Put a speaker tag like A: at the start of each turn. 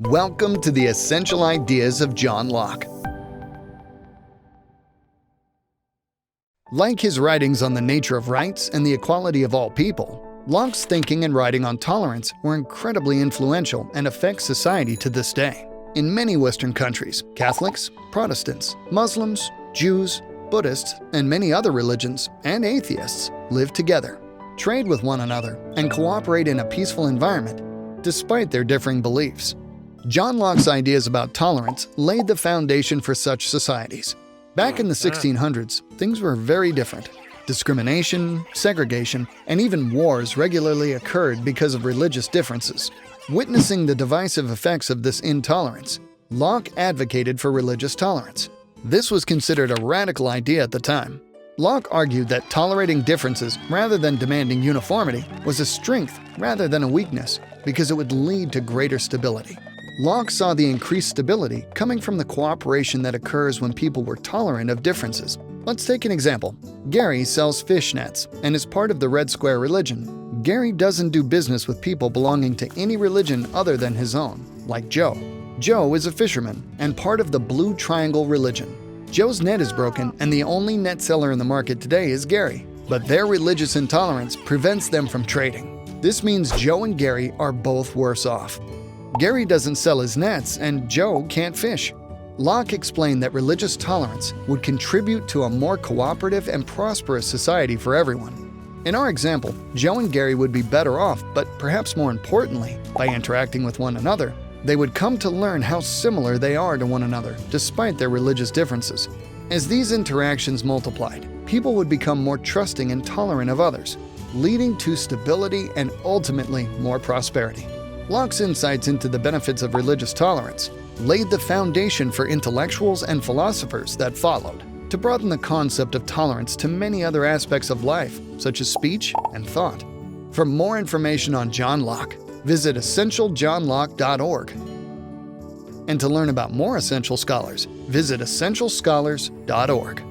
A: Welcome to the Essential Ideas of John Locke. Like his writings on the nature of rights and the equality of all people, Locke's thinking and writing on tolerance were incredibly influential and affect society to this day. In many Western countries, Catholics, Protestants, Muslims, Jews, Buddhists, and many other religions and atheists live together, trade with one another, and cooperate in a peaceful environment, despite their differing beliefs. John Locke's ideas about tolerance laid the foundation for such societies. Back in the 1600s, things were very different. Discrimination, segregation, and even wars regularly occurred because of religious differences. Witnessing the divisive effects of this intolerance, Locke advocated for religious tolerance. This was considered a radical idea at the time. Locke argued that tolerating differences rather than demanding uniformity was a strength rather than a weakness because it would lead to greater stability. Locke saw the increased stability coming from the cooperation that occurs when people were tolerant of differences. Let's take an example. Gary sells fish nets and is part of the Red Square religion. Gary doesn't do business with people belonging to any religion other than his own, like Joe. Joe is a fisherman and part of the Blue Triangle religion. Joe's net is broken and the only net seller in the market today is Gary, but their religious intolerance prevents them from trading. This means Joe and Gary are both worse off. Gary doesn't sell his nets, and Joe can't fish. Locke explained that religious tolerance would contribute to a more cooperative and prosperous society for everyone. In our example, Joe and Gary would be better off, but perhaps more importantly, by interacting with one another, they would come to learn how similar they are to one another, despite their religious differences. As these interactions multiplied, people would become more trusting and tolerant of others, leading to stability and ultimately more prosperity. Locke's insights into the benefits of religious tolerance laid the foundation for intellectuals and philosophers that followed to broaden the concept of tolerance to many other aspects of life, such as speech and thought. For more information on John Locke, visit essentialjohnlocke.org. And to learn about more essential scholars, visit essentialscholars.org.